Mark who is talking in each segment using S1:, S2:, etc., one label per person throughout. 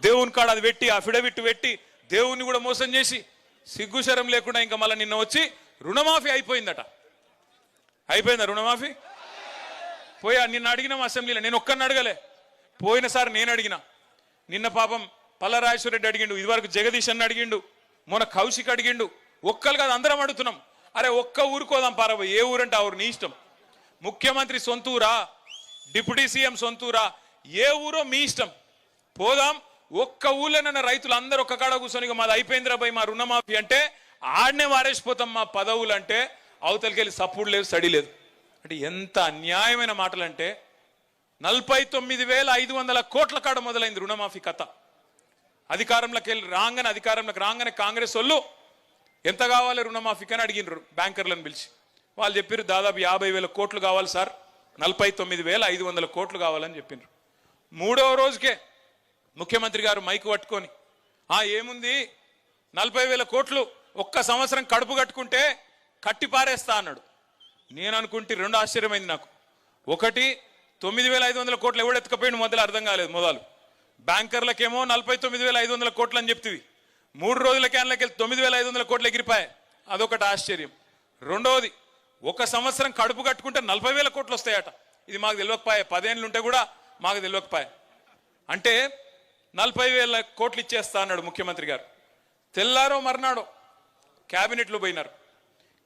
S1: దేవుని కాడ అది పెట్టి అఫిడవిట్ పెట్టి దేవుణ్ణి కూడా మోసం చేసి సిగ్గుశరం లేకుండా ఇంకా మళ్ళీ నిన్న వచ్చి రుణమాఫీ అయిపోయిందట. అయిపోయిందా రుణమాఫీ? పోయా నిన్న అడిగినాం అసెంబ్లీలో, నేను ఒక్కరిని అడగలే. పోయినసారి నేను అడిగిన, నిన్న పాపం పల్లరాజేశ్వర రెడ్డి అడిగిండు, ఇదివరకు జగదీష్ అన్న అడిగిండు, మొన్న కౌశిక్ అడిగిండు. ఒక్కరు కాదు అందరం అడుగుతున్నాం. అరే ఒక్క ఊరుకోదాం పారబో, ఏ ఊరంటే ఆ ఊరు నీ ఇష్టం. ముఖ్యమంత్రి సొంతూరా, డిప్యూటీ సీఎం సొంతూరా, ఏ ఊరో మీ ఇష్టం. పోదాం. ఒక్క ఊళ్ళోనన్న రైతులు అందరూ ఒక్క కాడ కూర్చొని మాది అయిపోయిందిరా భయ్ మా రుణమాఫీ అంటే ఆడనే వారేసిపోతాం మా పదవులు అంటే అవతలికెళ్ళి సపోర్ట్ లేదు, స్టడీ లేదు. అంటే ఎంత అన్యాయమైన మాటలు అంటే 49,500 కోట్ల కాడ మొదలైంది రుణమాఫీ కథ. అధికారంలోకి రాగానే కాంగ్రెస్ వాళ్ళు ఎంత కావాలి రుణమాఫీకి అని అడిగినారు బ్యాంకర్లను పిలిచి. వాళ్ళు చెప్పారు దాదాపు 50,000 కోట్లు కావాలి సార్, 49,500 కోట్లు కావాలని చెప్పినారు. మూడవ రోజుకే ముఖ్యమంత్రి గారు మైకు పట్టుకొని ఏముంది 40,000 కోట్లు ఒక్క సంవత్సరం కడుపు కట్టుకుంటే కట్టి పారేస్తా అన్నాడు. నేను అనుకుంటే రెండు ఆశ్చర్యమైంది నాకు. ఒకటి 9,500 కోట్లు ఎవడెత్తుకపోయింది మొదలు అర్థం కాలేదు. మొదలు బ్యాంకర్లకేమో 49,500 కోట్లు అని చెప్తివి, 3 రోజుల క్యాన్లకి 9,500 కోట్లు ఎగిరిపాయి, అదొకటి ఆశ్చర్యం. రెండవది ఒక సంవత్సరం కడుపు కట్టుకుంటే 40,000 కోట్లు వస్తాయట. ఇది మాకు తెలియకపోయా, 10 ఏళ్ళు ఉంటే కూడా మాకు తెలియకపోయా. అంటే 40,000 కోట్లు ఇచ్చేస్తా అన్నాడు ముఖ్యమంత్రి గారు. తెల్లారో మర్నాడో క్యాబినెట్లో పోయినారు.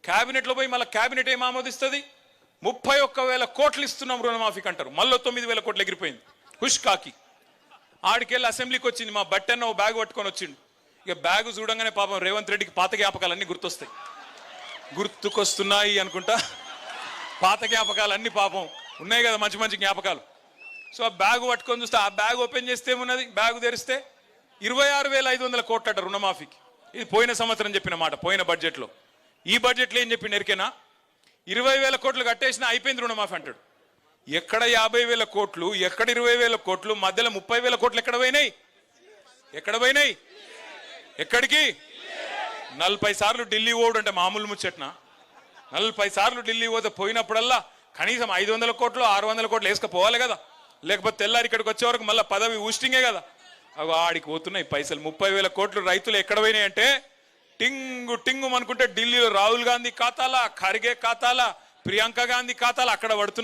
S1: క్యాబినెట్లో పోయి మళ్ళీ క్యాబినెట్ ఏం ఆమోదిస్తుంది? 31,000 కోట్లు ఇస్తున్నాం రుణమాఫీకి అంటారు. మళ్ళీ 9,000 కోట్లు ఎగిరిపోయింది హుష్ కాకి. ఆడికెళ్ళి అసెంబ్లీకి వచ్చింది మా బట్టన్న ఓ బ్యాగ్ పట్టుకొని వచ్చిండు. ఇక బ్యాగ్ చూడంగానే పాపం రేవంత్ రెడ్డికి పాత జ్ఞాపకాలన్నీ గుర్తుకొస్తున్నాయి అనుకుంటా. పాత జ్ఞాపకాలన్నీ పాపం ఉన్నాయి కదా, మంచి మంచి జ్ఞాపకాలు. సో ఆ బ్యాగ్ పట్టుకొని చూస్తే ఆ బ్యాగ్ ఓపెన్ చేస్తే ఏమున్నది, బ్యాగ్ తెరిస్తే 26,500 కోట్లట రుణమాఫీకి. ఇది పోయిన సంవత్సరం చెప్పిన మాట, పోయిన బడ్జెట్లో. ఈ బడ్జెట్లో ఏం చెప్పిన ఎరికేనా? 20,000 కోట్లు కట్టేసినా అయిపోయింది రుణమాఫీ అంటాడు. ఎక్కడ 50,000 కోట్లు, ఎక్కడ 20,000 కోట్లు, మధ్యలో 30,000 కోట్లు ఎక్కడ పోయినాయి? ఎక్కడికి? 40 సార్లు ఢిల్లీ ఓడు అంటే మామూలు ముచ్చట్నా? 40 సార్లు ఢిల్లీ పోతే పోయినప్పుడల్లా కనీసం 500 కోట్లు 600 కోట్లు వేసుకపోవాలి కదా, లేకపోతే తెల్లారి ఇక్కడికి వచ్చే వరకు మళ్ళీ పదవి ఊస్టింగే కదా. అవి ఆడికి పోతున్నాయి పైసలు. 30,000 కోట్లు రైతులు ఎక్కడ పోయినాయి అంటే టింగు అనుకుంటే ఢిల్లీలో రాహుల్ గాంధీ ఖాతాలా, ఖర్గే ఖాతాలా, ప్రియాంక గాంధీ ఖాతాలా అక్కడ పడుతున్నాయి.